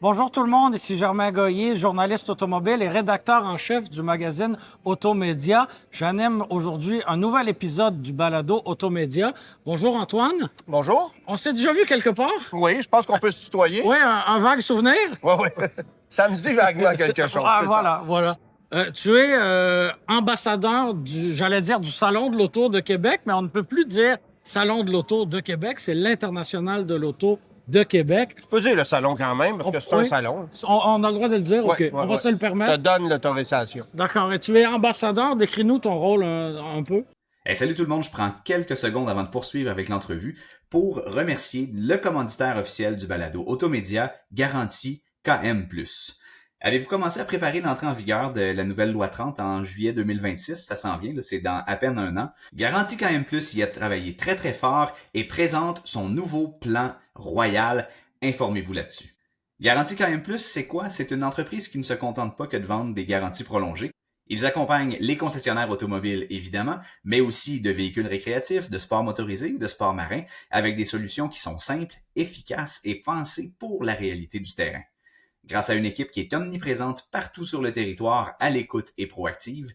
Bonjour tout le monde, ici Germain Goyer, journaliste automobile et rédacteur en chef du magazine Automédia. J'anime aujourd'hui un nouvel épisode du balado Automédia. Bonjour Antoine. Bonjour. On s'est déjà vu quelque part? Oui, je pense qu'on peut se tutoyer. Oui, un vague souvenir? Oui, oui. Ça me dit vaguement quelque chose. Ah, c'est voilà, voilà. Tu es ambassadeur j'allais dire du Salon de l'Auto de Québec, mais on ne peut plus dire Salon de l'Auto de Québec, c'est l'International de l'Auto de Québec. Tu peux dire le salon quand même, parce que c'est un salon. On a le droit de le dire? OK, on va se le Je permettre. te donne l'autorisation. D'accord. Et tu es ambassadeur. Décris-nous ton rôle un peu. Hey, salut tout le monde, je prends quelques secondes avant de poursuivre avec l'entrevue pour remercier le commanditaire officiel du balado Automédia, Garantie KM+. Avez-vous commencé à préparer l'entrée en vigueur de la nouvelle loi 30 en juillet 2026? Ça s'en vient, là, c'est dans à peine un an. Garantie KM+, y a travaillé très très fort et présente son nouveau plan royal. Informez-vous là-dessus. Garantie KM+, c'est quoi? C'est une entreprise qui ne se contente pas que de vendre des garanties prolongées. Ils accompagnent les concessionnaires automobiles, évidemment, mais aussi de véhicules récréatifs, de sport motorisé, de sport marin, avec des solutions qui sont simples, efficaces et pensées pour la réalité du terrain. Grâce à une équipe qui est omniprésente partout sur le territoire, à l'écoute et proactive,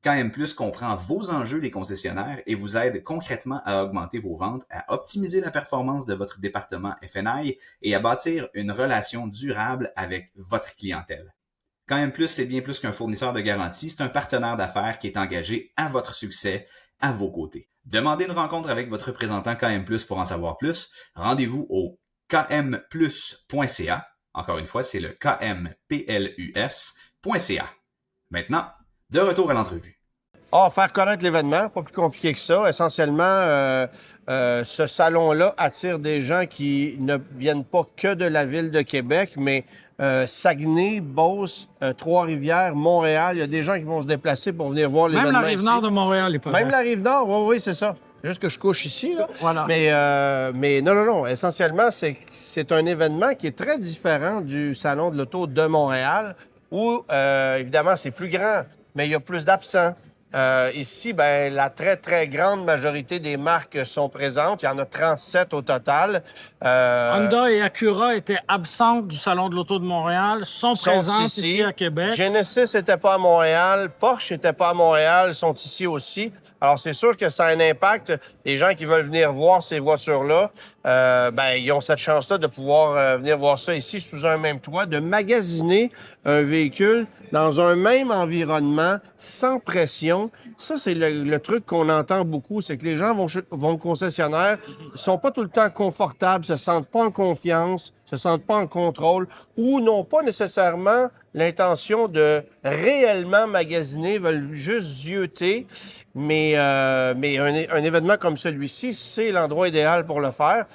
KM Plus comprend vos enjeux les concessionnaires et vous aide concrètement à augmenter vos ventes, à optimiser la performance de votre département F&I et à bâtir une relation durable avec votre clientèle. KM Plus, c'est bien plus qu'un fournisseur de garantie, c'est un partenaire d'affaires qui est engagé à votre succès, à vos côtés. Demandez une rencontre avec votre représentant KM Plus pour en savoir plus. Rendez-vous au kmplus.ca. Encore une fois, c'est le kmplus.ca. Maintenant, de retour à l'entrevue. Faire connaître l'événement, pas plus compliqué que ça. Essentiellement, ce salon-là attire des gens qui ne viennent pas que de la ville de Québec, mais Saguenay, Beauce, Trois-Rivières, Montréal. Il y a des gens qui vont se déplacer pour venir voir l'événement. Même la Rive-Nord de Montréal est pas Même la Rive-Nord, oui, c'est ça. Juste que je couche ici, là. Voilà. Mais non. Essentiellement, c'est un événement qui est très différent du Salon de l'Auto de Montréal, où, évidemment, c'est plus grand, mais il y a plus d'absents. Ici, la très, très grande majorité des marques sont présentes. Il y en a 37 au total. Honda et Acura étaient absentes du Salon de l'Auto de Montréal, sont présentes ici à Québec. Genesis n'était pas à Montréal, Porsche n'était pas à Montréal, sont ici aussi. Alors, c'est sûr que ça a un impact. Les gens qui veulent venir voir ces voitures-là, ils ont cette chance-là de pouvoir venir voir ça ici sous un même toit, de magasiner un véhicule dans un même environnement, sans pression. Ça, c'est le truc qu'on entend beaucoup, c'est que les gens vont au concessionnaire, ils sont pas tout le temps confortables, se sentent pas en confiance, se sentent pas en contrôle ou n'ont pas nécessairement l'intention de réellement magasiner, veulent juste zioter. Mais un événement comme celui-ci, c'est l'endroit idéal pour le faire,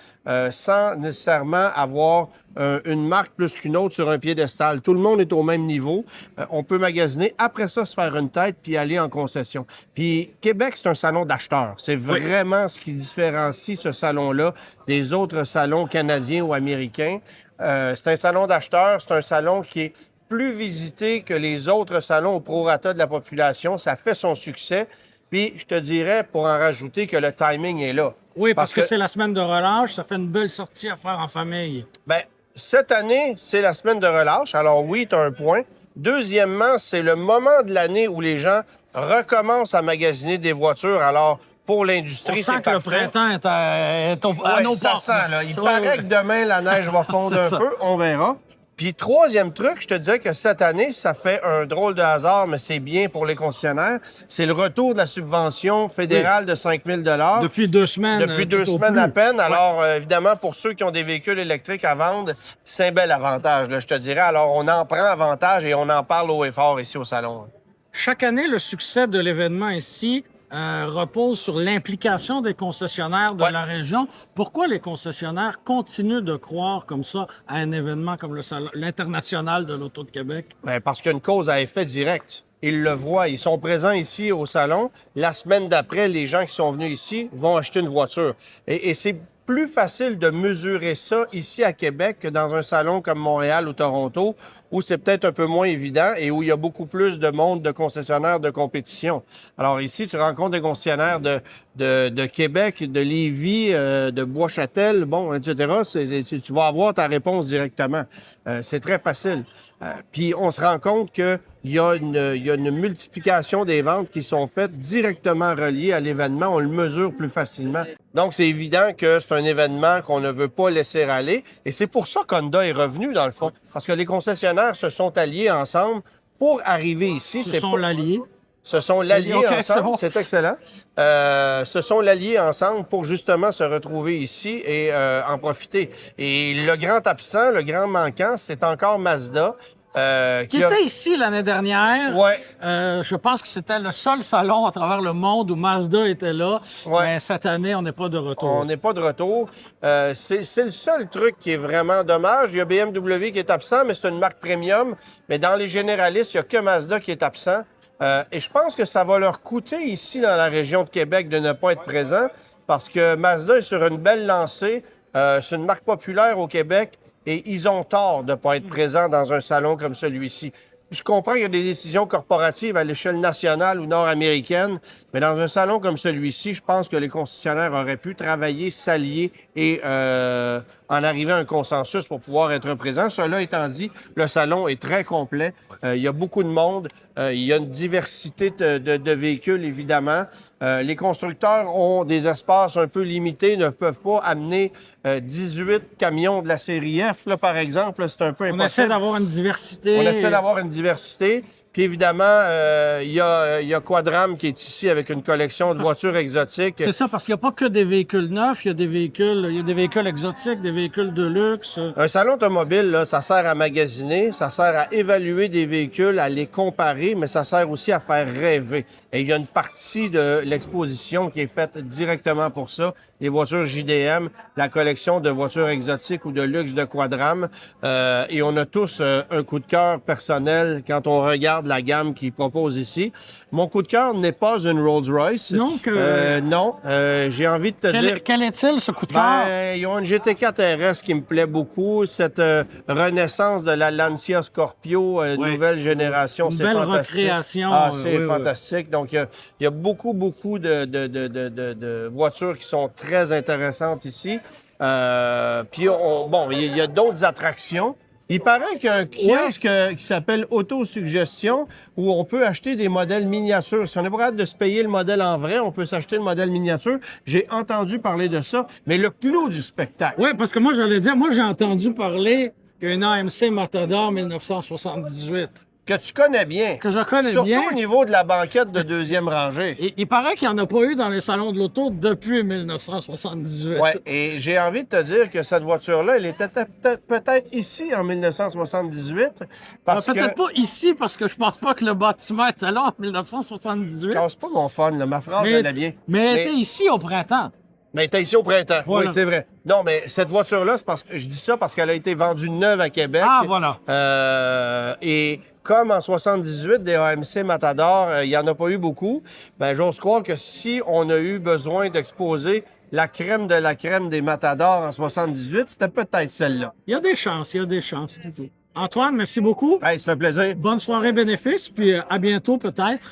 sans nécessairement avoir une marque plus qu'une autre sur un piédestal. Tout le monde est au même niveau. On peut magasiner, après ça, se faire une tête puis aller en concession. Puis Québec, c'est un salon d'acheteurs. C'est vraiment ce qui différencie ce salon-là des autres salons canadiens ou américains. C'est un salon d'acheteurs, c'est un salon qui est plus visité que les autres salons au prorata de la population. Ça fait son succès. Puis, je te dirais, pour en rajouter, que le timing est là. Oui, parce que c'est la semaine de relâche. Ça fait une belle sortie à faire en famille. Cette année, c'est la semaine de relâche. Alors oui, tu as un point. Deuxièmement, c'est le moment de l'année où les gens recommencent à magasiner des voitures. Alors, pour l'industrie, c'est parfait. On sent que le printemps est à nos ça portes. sent, là. Il paraît que demain, la neige va fondre un peu. On verra. Puis troisième truc, je te dirais que cette année, ça fait un drôle de hasard, mais c'est bien pour les concessionnaires. C'est le retour de la subvention fédérale de 5 000 Depuis 2 semaines. Depuis 2 semaines à peine. Alors, évidemment, pour ceux qui ont des véhicules électriques à vendre, c'est un bel avantage, là, je te dirais. Alors, on en prend avantage et on en parle haut et fort ici au salon. Chaque année, le succès de l'événement ici repose sur l'implication des concessionnaires de la région. Pourquoi les concessionnaires continuent de croire comme ça à un événement comme l'International de l'Auto de Québec? Parce qu'il y a une cause à effet direct. Ils le voient. Ils sont présents ici au salon. La semaine d'après, les gens qui sont venus ici vont acheter une voiture. Et c'est plus facile de mesurer ça ici à Québec que dans un salon comme Montréal ou Toronto, où c'est peut-être un peu moins évident et où il y a beaucoup plus de monde de concessionnaires de compétition. Alors ici, tu rencontres des concessionnaires de Québec, de Lévis, de Bois-Châtel, bon, etc. Tu vas avoir ta réponse directement. C'est très facile. Puis on se rend compte qu'il y a une multiplication des ventes qui sont faites directement reliées à l'événement. On le mesure plus facilement. Donc, c'est évident que c'est un événement qu'on ne veut pas laisser aller. Et c'est pour ça qu'Honda est revenu, dans le fond. Parce que les concessionnaires se sont alliés ensemble pour arriver ici. Ce sont l'allié. Se sont l'allié OK, ensemble, c'est c'est excellent. Se sont l'allié ensemble pour justement se retrouver ici et en profiter. Et le grand absent, le grand manquant, c'est encore Mazda. Qui était ici l'année dernière. Ouais. Je pense que c'était le seul salon à travers le monde où Mazda était là. Ouais. Mais cette année, on n'est pas de retour. On n'est pas de retour. C'est le seul truc qui est vraiment dommage. Il y a BMW qui est absent, mais c'est une marque premium. Mais dans les généralistes, il n'y a que Mazda qui est absent. Et je pense que ça va leur coûter ici dans la région de Québec de ne pas être présent parce que Mazda est sur une belle lancée. C'est une marque populaire au Québec et ils ont tort de ne pas être présents dans un salon comme celui-ci. Je comprends qu'il y a des décisions corporatives à l'échelle nationale ou nord-américaine, mais dans un salon comme celui-ci, je pense que les concessionnaires auraient pu travailler, s'allier et en arriver à un consensus pour pouvoir être présents. Cela étant dit, le salon est très complet. Il y a beaucoup de monde. Il y a une diversité de véhicules, évidemment. Les constructeurs ont des espaces un peu limités, ne peuvent pas amener 18 camions de la série F, là, par exemple. C'est un peu impossible. On essaie d'avoir une diversité. On essaie d'avoir une diversité. Puis évidemment, il y a Quadram qui est ici avec une collection de voitures exotiques. C'est ça, parce qu'il n'y a pas que des véhicules neufs, il y a des véhicules exotiques, des véhicules de luxe. Un salon automobile, là, ça sert à magasiner, ça sert à évaluer des véhicules, à les comparer, mais ça sert aussi à faire rêver. Et il y a une partie de l'exposition qui est faite directement pour ça. Les voitures JDM, la collection de voitures exotiques ou de luxe de Quadram. Et on a tous un coup de cœur personnel quand on regarde la gamme qu'ils proposent ici. Mon coup de cœur n'est pas une Rolls-Royce. Non, non, j'ai envie de te dire... Quel est-il, ce coup de cœur? Ils ont une GT4 RS qui me plaît beaucoup. Cette renaissance de la Lancia Scorpio, nouvelle génération, c'est fantastique. Une belle recréation. C'est fantastique. Donc, il y a beaucoup de voitures qui sont très intéressantes ici. Puis, il y a d'autres attractions. Il paraît qu'il y a un kiosque qui s'appelle Autosuggestion où on peut acheter des modèles miniatures. Si on n'est pas capable de se payer le modèle en vrai, on peut s'acheter le modèle miniature. J'ai entendu parler de ça, mais le clou du spectacle. Oui, parce que moi, j'allais dire, j'ai entendu parler d'une AMC Matador 1978. Que tu connais bien. Que je connais Surtout bien. Surtout au niveau de la banquette de deuxième rangée. Et il paraît qu'il n'y en a pas eu dans les salons de l'auto depuis 1978. Oui, et j'ai envie de te dire que cette voiture-là, elle était peut-être ici en 1978. Peut-être pas ici, parce que je pense pas que le bâtiment était là en 1978. Casse pas mon fun, là. Ma phrase, elle est bien. Mais elle était ici au printemps. Mais elle était ici au printemps, voilà. Oui, c'est vrai. Non, mais cette voiture-là, c'est parce que je dis ça parce qu'elle a été vendue neuve à Québec. Ah, voilà. Et comme en 78, des AMC Matador, il n'y en a pas eu beaucoup, ben j'ose croire que si on a eu besoin d'exposer la crème de la crème des Matadors en 78, c'était peut-être celle-là. Il y a des chances. Antoine, merci beaucoup. Hey, ça fait plaisir. Bonne soirée bénéfice, puis à bientôt peut-être.